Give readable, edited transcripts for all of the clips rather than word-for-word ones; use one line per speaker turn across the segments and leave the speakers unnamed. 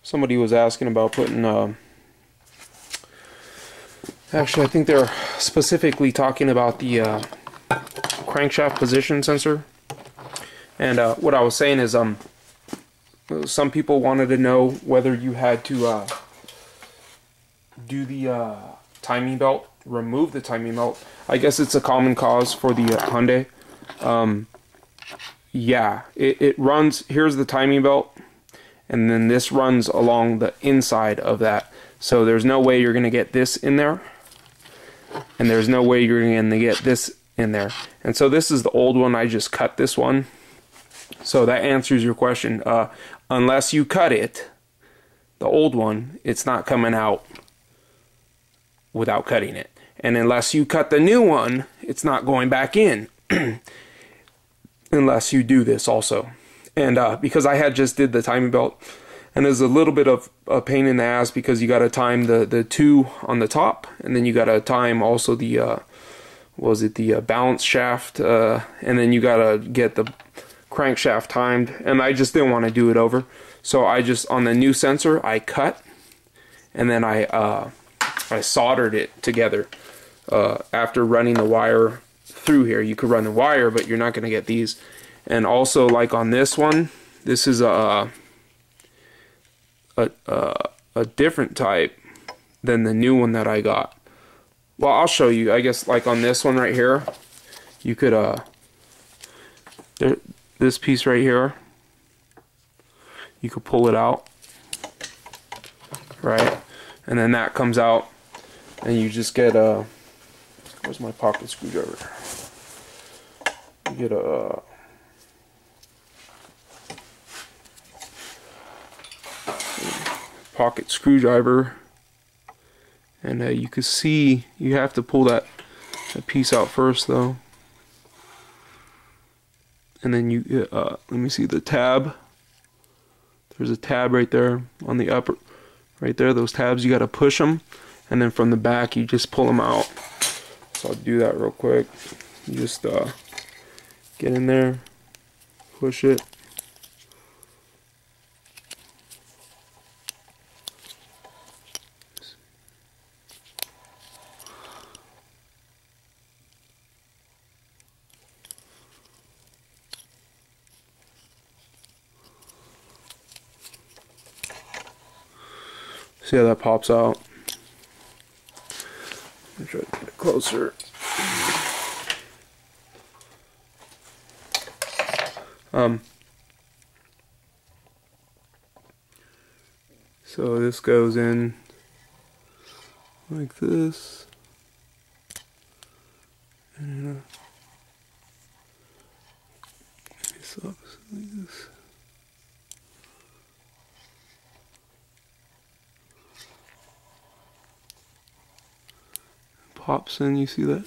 Somebody was asking about putting, actually I think they're specifically talking about the crankshaft position sensor. And what I was saying is some people wanted to know whether you had to do the timing belt, remove the timing belt. I guess it's a common cause for the Hyundai. Yeah, it runs, here's the timing belt, and then this runs along the inside of that. So there's no way you're going to get this in there, and there's no way you're going to get this in there. And so this is the old one, I just cut this one. So that answers your question. Unless you cut it, the old one, it's not coming out without cutting it. And unless you cut the new one, it's not going back in. Unless you do this also. And because I had just did the timing belt, and there's a little bit of a pain in the ass because you got to time the two on the top, and then you got to time also the the balance shaft, and then you got to get the crankshaft timed, and I just didn't want to do it over. So I just, on the new sensor, I cut, and then I soldered it together. After running the wire through here, you could run the wire, but you're not going to get these. And also, like on this one, this is a different type than the new one that I got. Well, I'll show you. I guess like on this one right here, you could this piece right here, you could pull it out, right? And then that comes out, and you just get a, where's my pocket screwdriver? You get a pocket screwdriver, and you can see you have to pull that piece out first though, and then you let me see the tab. There's a tab right there on the upper, right there, those tabs, you got to push them, and then from the back you just pull them out. So I'll do that real quick. You just get in there, push it, see how that pops out. Let me try to get it closer. So this goes in like this, and it's opposite like this. Pops in, you see that?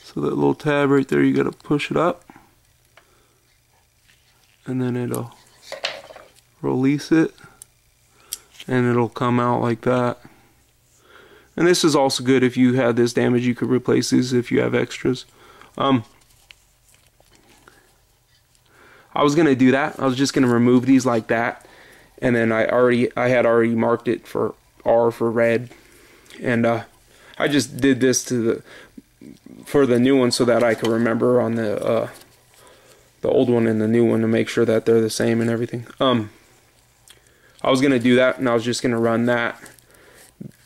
So that little tab right there, you gotta push it up, and then it'll release it, and it'll come out like that. And this is also good if you had this damage, you could replace these if you have extras. I was gonna do that. I was just gonna remove these like that, and then I had already marked it for R for red, and I just did this for the new one so that I could remember on the old one and the new one to make sure that they're the same and everything. I was gonna do that, and I was just gonna run that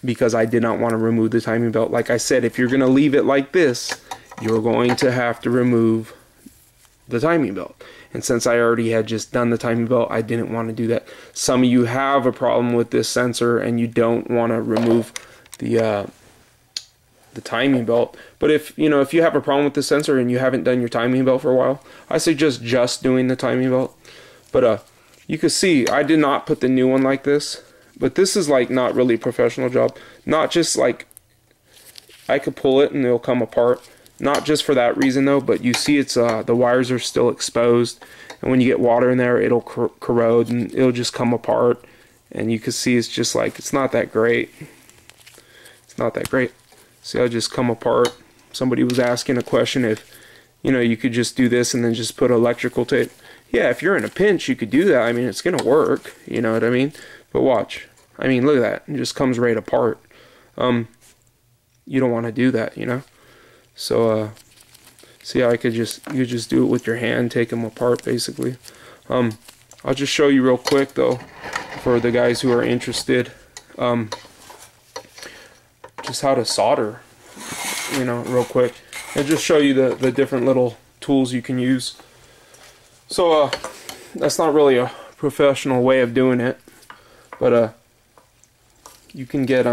because I did not want to remove the timing belt. Like I said, if you're gonna leave it like this, you're going to have to remove the timing belt. And since I already had just done the timing belt, I didn't want to do that. Some of you have a problem with this sensor and you don't want to remove the timing belt. But if you have a problem with the sensor and you haven't done your timing belt for a while, I suggest just doing the timing belt. But you can see I did not put the new one like this, but this is like not really a professional job. Not just like I could pull it and it'll come apart. Not just for that reason though, but you see it's the wires are still exposed, and when you get water in there, it'll corrode and it'll just come apart. And you can see it's just like, it's not that great. It's not that great. See how it just come apart. Somebody was asking a question if you could just do this and then just put electrical tape. Yeah, if you're in a pinch, you could do that. I mean, it's gonna work. You know what I mean? But watch. I mean, look at that. It just comes right apart. You don't want to do that, you know? So, see how you could just do it with your hand, take them apart, basically. I'll just show you real quick, though, for the guys who are interested, just how to solder, you know, real quick. I'll just show you the different little tools you can use. So, that's not really a professional way of doing it, but, you can get,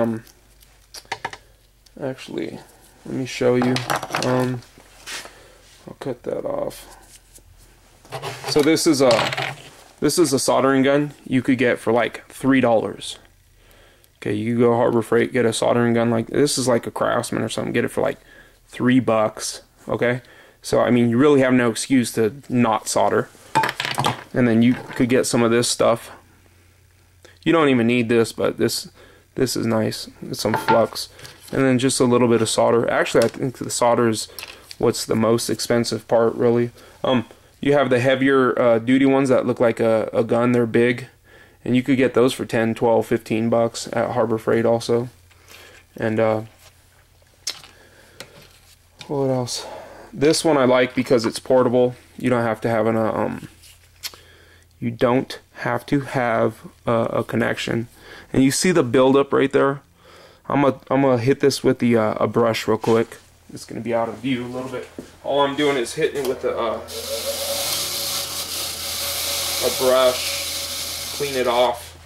actually, let me show you. I'll cut that off. So this is a soldering gun you could get for like $3. Okay, you go Harbor Freight, get a soldering gun like this. Is like a Craftsman or something. Get it for like $3. Okay, so I mean, you really have no excuse to not solder. And then you could get some of this stuff. You don't even need this, but this is nice. It's some flux. And then just a little bit of solder. Actually, I think the solder is what's the most expensive part, really. You have the heavier duty ones that look like a gun. They're big. And you could get those for 10, 12, 15 bucks at Harbor Freight also. And what else? This one I like because it's portable. You don't have to have a connection. And you see the buildup right there? I'm gonna hit this with the a brush real quick. It's gonna be out of view a little bit. All I'm doing is hitting it with a brush, clean it off,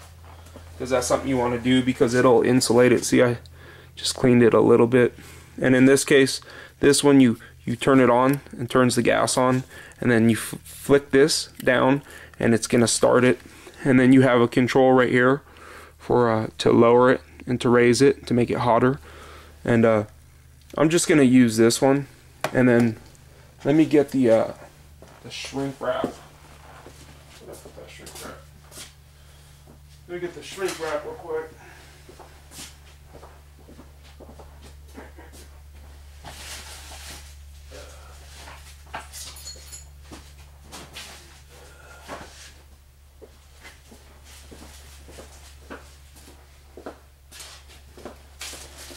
because that's something you want to do because it'll insulate it. See, I just cleaned it a little bit. And in this case, this one you turn it on and turns the gas on, and then you flick this down, and it's gonna start it. And then you have a control right here for to lower it and to raise it to make it hotter. And I'm just gonna use this one, and then let me get the shrink wrap. Let me get the shrink wrap real quick.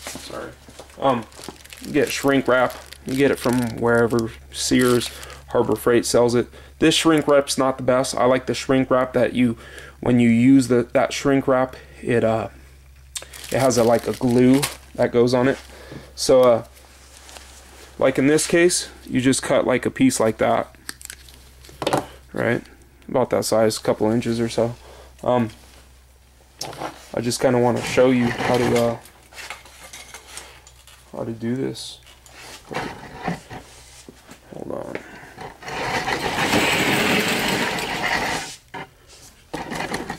Sorry. You get shrink wrap. You get it from wherever, Sears, Harbor Freight sells it. This shrink wrap's not the best. I like the shrink wrap that when you use that shrink wrap, it has like a glue that goes on it. So like in this case, you just cut like a piece like that, right? About that size, a couple inches or so. I just kind of want to show you how to do this. Hold on.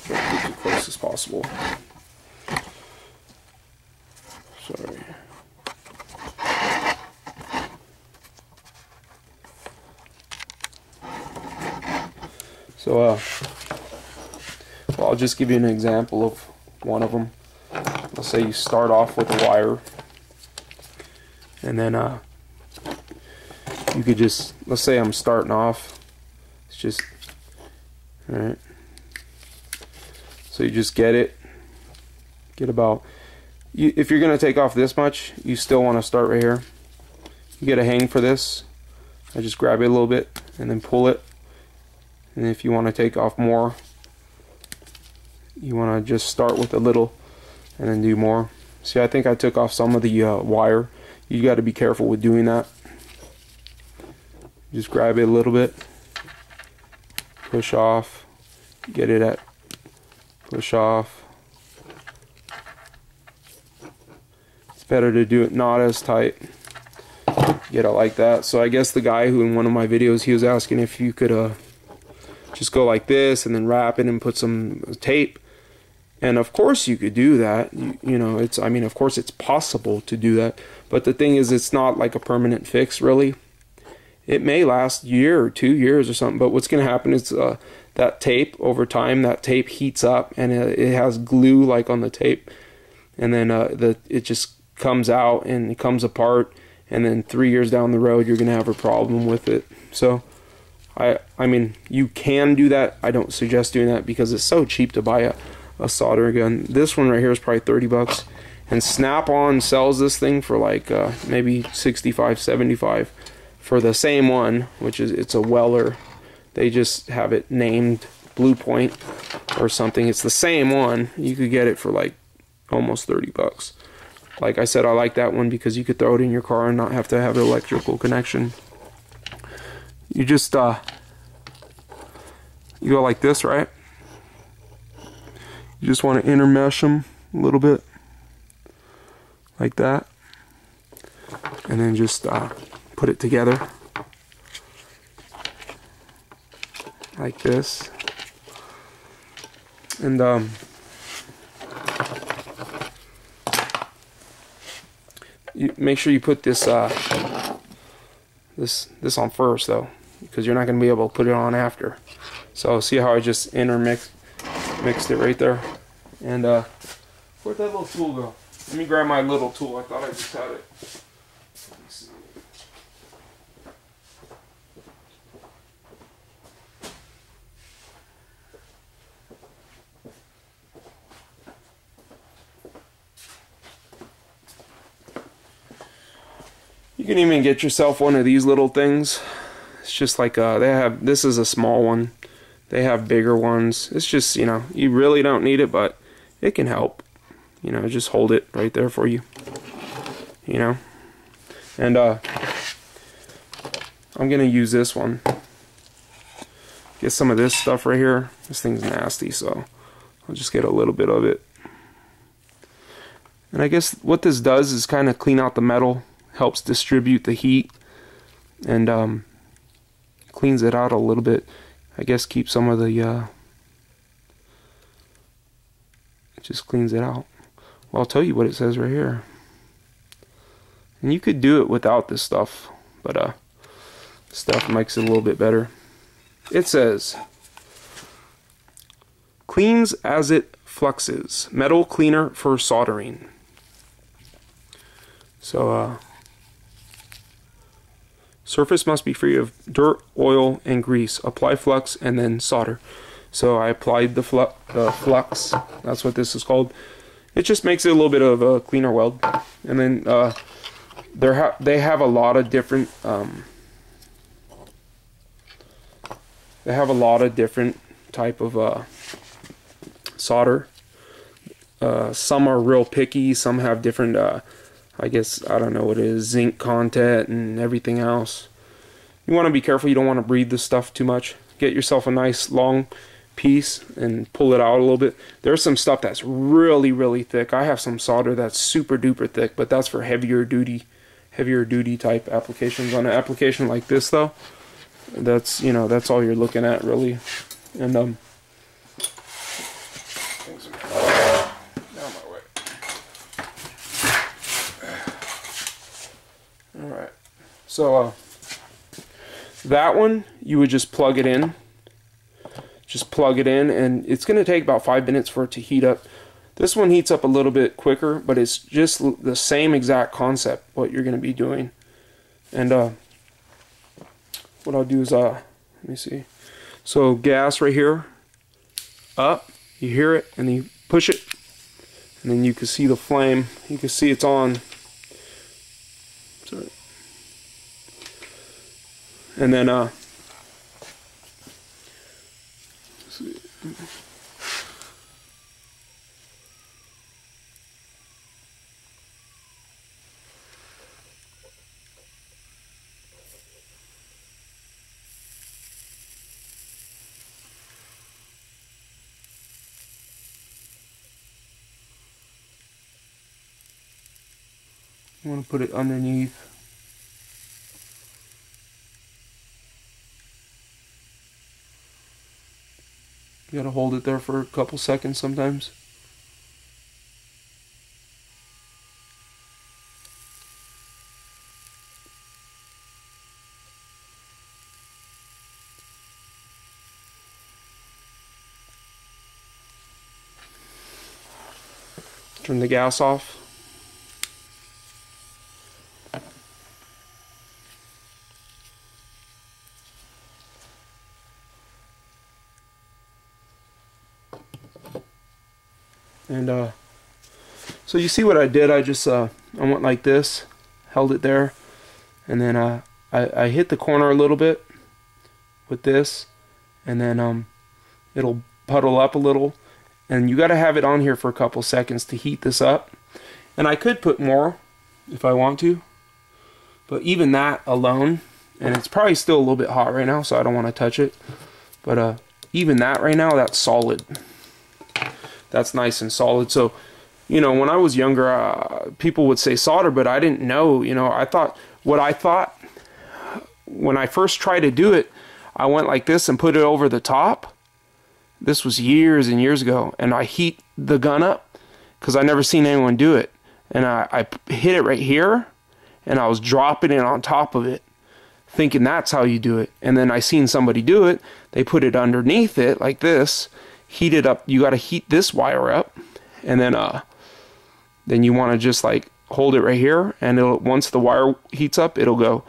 Get as close as possible. Sorry. So, well, I'll just give you an example of one of them. Let's say you start off with a wire, and then you could just, let's say I'm starting off, it's just, alright, so you just get about, if you're going to take off this much, you still want to start right here. You get a hang for this. I just grab it a little bit and then pull it, and if you want to take off more, you want to just start with a little and then do more. See, I think I took off some of the wire. You got to be careful with doing that. Just grab it a little bit, push off, get it at, push off. It's better to do it not as tight. Get it like that. So I guess the guy who in one of my videos, he was asking if you could just go like this and then wrap it and put some tape. And of course you could do that. You know, I mean, of course it's possible to do that. But the thing is, it's not like a permanent fix, really. It may last a year or 2 years or something, but what's going to happen is that tape, over time, that tape heats up, and it has glue like on the tape, and then it just comes out and it comes apart, and then 3 years down the road, you're going to have a problem with it. So, I mean, you can do that. I don't suggest doing that because it's so cheap to buy a soldering gun. This one right here is probably 30 bucks. And Snap-on sells this thing for like maybe 65, 75 for the same one, which is, it's a Weller. They just have it named Blue Point or something. It's the same one. You could get it for like almost 30 bucks. Like I said, I like that one because you could throw it in your car and not have to have an electrical connection. You just you go like this, right? You just want to intermesh them a little bit like that, and then just put it together like this. And you make sure you put this this on first though, because you're not going to be able to put it on after. So see how I just mixed it right there. And where'd that little tool go? Let me grab my little tool. I thought I just had it. Let me see. You can even get yourself one of these little things. It's just like this is a small one. They have bigger ones. It's just, you know, you really don't need it, but it can help. You know, just hold it right there for you. You know, and I'm gonna use this one. Get some of this stuff right here. This thing's nasty, so I'll just get a little bit of it. And I guess what this does is kind of clean out the metal, helps distribute the heat, and cleans it out a little bit. I guess keep some of the it just cleans it out. Well, I'll tell you what it says right here. And you could do it without this stuff, but stuff makes it a little bit better. It says, cleans as it fluxes. Metal cleaner for soldering. So, surface must be free of dirt, oil, and grease. Apply flux and then solder. So I applied the flux. That's what this is called. It just makes it a little bit of a cleaner weld. And then they have a lot of different type of solder. Some are real picky. Some have different I guess, I don't know what it is, zinc content and everything else. You want to be careful. You don't want to breathe this stuff too much. Get yourself a nice long piece and pull it out a little bit. There's some stuff that's really, really thick. I have some solder that's super duper thick, but that's for heavier duty type applications. On an application like this though, that's, you know, that's all you're looking at really. And down my way. Alright. So that one you would just plug it in. Just plug it in, and it's going to take about 5 minutes for it to heat up. This one heats up a little bit quicker, but it's just the same exact concept, what you're going to be doing. And what I'll do is, let me see. So gas right here, up, you hear it, and you push it, and then you can see the flame. You can see it's on. Sorry. And then, you want to put it underneath. You gotta hold it there for a couple seconds sometimes. Turn the gas off. And so you see what I did? I just I went like this, held it there, and then I hit the corner a little bit with this, and then it'll puddle up a little, and you got to have it on here for a couple seconds to heat this up. And I could put more if I want to, but even that alone, and it's probably still a little bit hot right now, so I don't want to touch it, but even that right now, that's solid. That's nice and solid. So, you know, when I was younger, people would say solder, but I didn't know, you know, I thought when I first tried to do it, I went like this and put it over the top. This was years and years ago, and I heat the gun up because I never seen anyone do it. And I hit it right here, and I was dropping it on top of it, thinking that's how you do it. And then I seen somebody do it. They put it underneath it like this, heat it up. You got to heat this wire up, and then you want to just like hold it right here, and once the wire heats up, it'll go.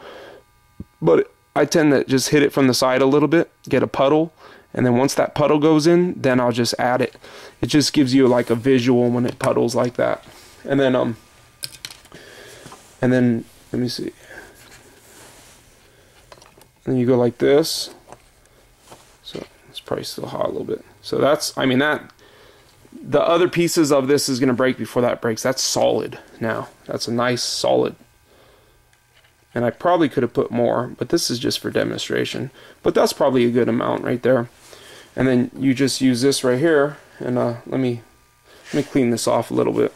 But I tend to just hit it from the side a little bit, get a puddle, and then once that puddle goes in, then I'll just add it. It just gives you like a visual when it puddles like that. And then let me see. And you go like this. So it's probably still hot a little bit. So that's, I mean, that the other pieces of this is going to break before that breaks. That's solid now. That's a nice solid. And I probably could have put more, but this is just for demonstration. But that's probably a good amount right there. And then you just use this right here, and let me clean this off a little bit.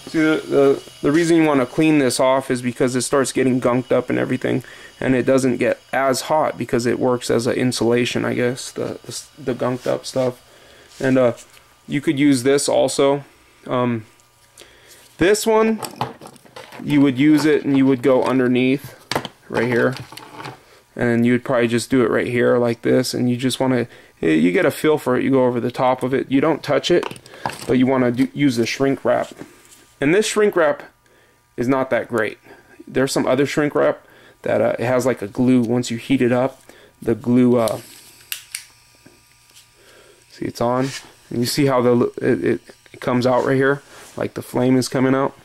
See, the reason you want to clean this off is because it starts getting gunked up and everything, and it doesn't get as hot because it works as an insulation, I guess, the gunked up stuff. And you could use this also. This one, you would use it and you would go underneath right here, and then you would probably just do it right here like this, and you just want to, you get a feel for it. You go over the top of it. You don't touch it, but you want to use the shrink wrap. And this shrink wrap is not that great. There's some other shrink wrap that it has like a glue. Once you heat it up, the glue, see, it's on, and you see how it comes out right here, like the flame is coming out.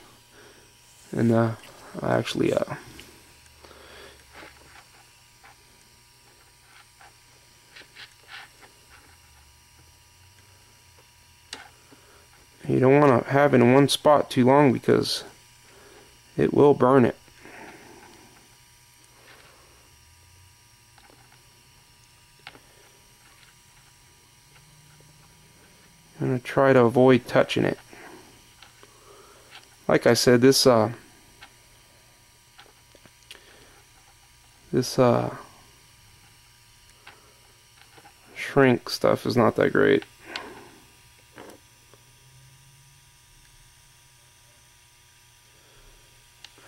And I actually you don't want to have it in one spot too long because it will burn it. I'm going to try to avoid touching it. Like I said, this shrink stuff is not that great.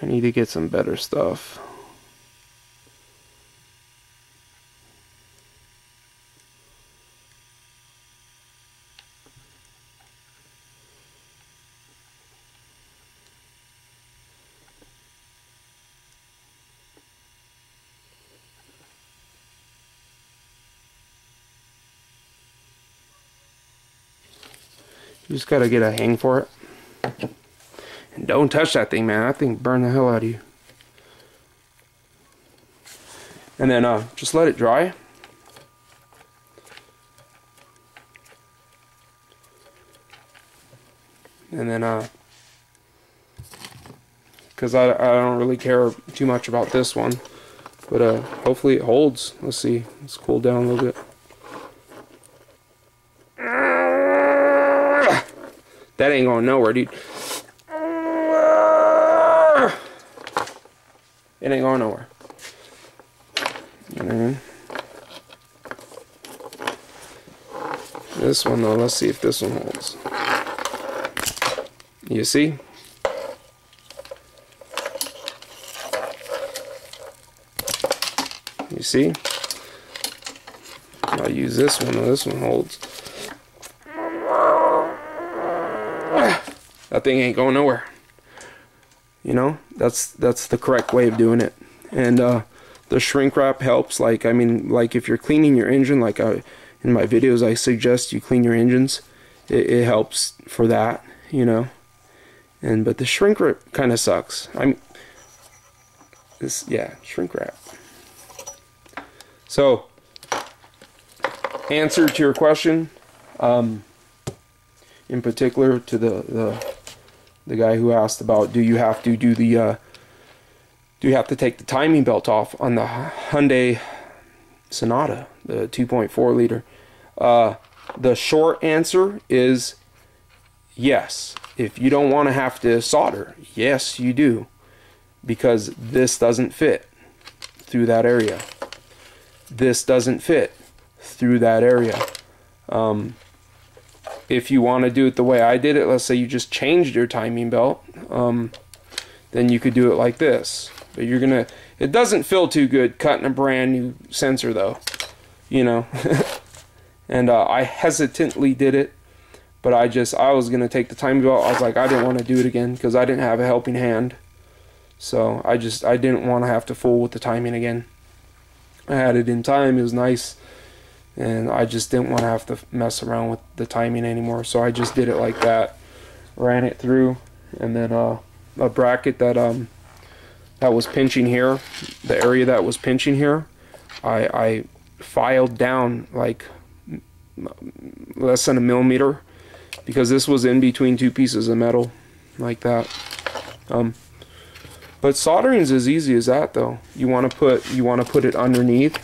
I need to get some better stuff. You just gotta get a hang for it. And don't touch that thing, man. That thing burn the hell out of you. And then just let it dry. And then because I don't really care too much about this one, but hopefully it holds. Let's see. Let's cool down a little bit. That ain't going nowhere, dude. It ain't going nowhere. And then this one though, let's see if this one holds. You see? You see? I'll use this one, this one holds. That thing ain't going nowhere. You know, that's the correct way of doing it. and the shrink wrap helps. Like, I mean, like if you're cleaning your engine, like in my videos I suggest you clean your engines, it helps for that, you know. And but the shrink wrap kind of sucks. Yeah, shrink wrap. So, answer to your question, in particular to the guy who asked about, do you have to do the do you have to take the timing belt off on the Hyundai Sonata, the 2.4 liter? The short answer is yes. If you don't want to have to solder, yes you do, because this doesn't fit through that area. This doesn't fit through that area. If you want to do it the way I did it, let's say you just changed your timing belt, then you could do it like this. But you're gonna, it doesn't feel too good cutting a brand new sensor though, you know. And I hesitantly did it, but I was gonna take the timing belt. I was like, I didn't want to do it again because I didn't have a helping hand. So I didn't want to have to fool with the timing again. I had it in time, it was nice, and I just didn't want to have to mess around with the timing anymore. So I just did it like that, ran it through, and then a bracket that was pinching here, the area that was pinching here, I filed down like less than a millimeter, because this was in between two pieces of metal, like that. But soldering is as easy as that, though. You want to put it underneath.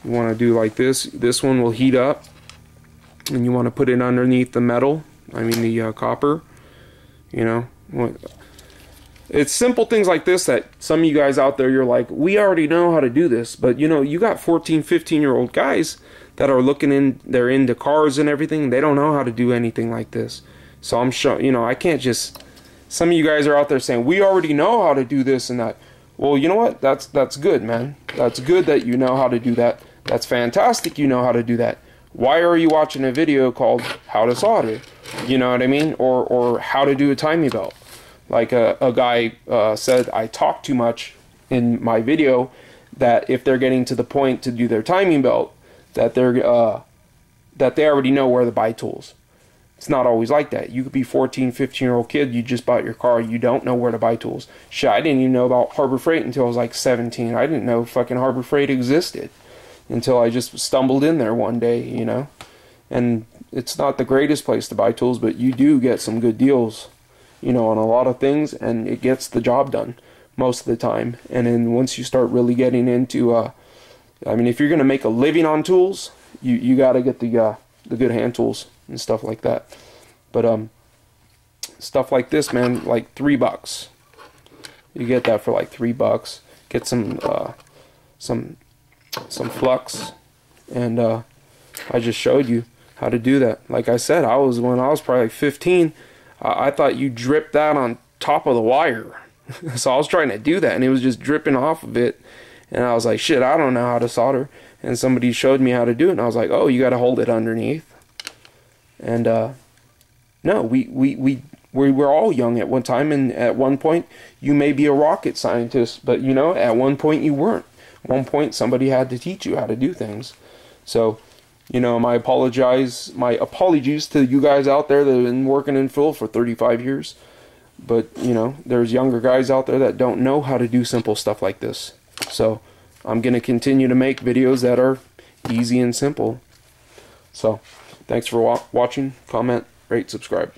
You want to do like this. This one will heat up, and you want to put it underneath the metal. I mean the copper. You know, it's simple things like this that some of you guys out there, you're like, we already know how to do this. But you know, you got 14, 15-year-old guys that are they're into cars and everything. They don't know how to do anything like this. So I'm sure, you know, I can't just. Some of you guys are out there saying, we already know how to do this and that. Well, you know what? That's good, man. That's good that you know how to do that. That's fantastic you know how to do that. Why are you watching a video called How to Solder? You know what I mean? Or how to do a timing belt. Like a guy said, I talk too much in my video, that if they're getting to the point to do their timing belt, that they already know where to buy tools. It's not always like that. You could be 14, 15-year-old kid, you just bought your car, you don't know where to buy tools. Shit, I didn't even know about Harbor Freight until I was like 17. I didn't know fucking Harbor Freight existed until I just stumbled in there one day, you know. And it's not the greatest place to buy tools, but you do get some good deals, you know, on a lot of things, and it gets the job done most of the time. And then once you start really getting into, I mean, if you're going to make a living on tools, you got to get the good hand tools and stuff like that. But stuff like this, man, like $3. You get that for like $3. Get some flux, and I just showed you how to do that. Like I said, when I was probably like 15, I thought you dripped that on top of the wire. So I was trying to do that, and it was just dripping off of it, and I was like, shit, I don't know how to solder. And somebody showed me how to do it, and I was like, oh, you got to hold it underneath. And no, we were all young at one time, and at one point you may be a rocket scientist, but you know, at one point you weren't. At one point somebody had to teach you how to do things. So, you know, my apologies to you guys out there that have been working in fill for 35 years. But, you know, there's younger guys out there that don't know how to do simple stuff like this. So I'm going to continue to make videos that are easy and simple. So thanks for watching, comment, rate, subscribe.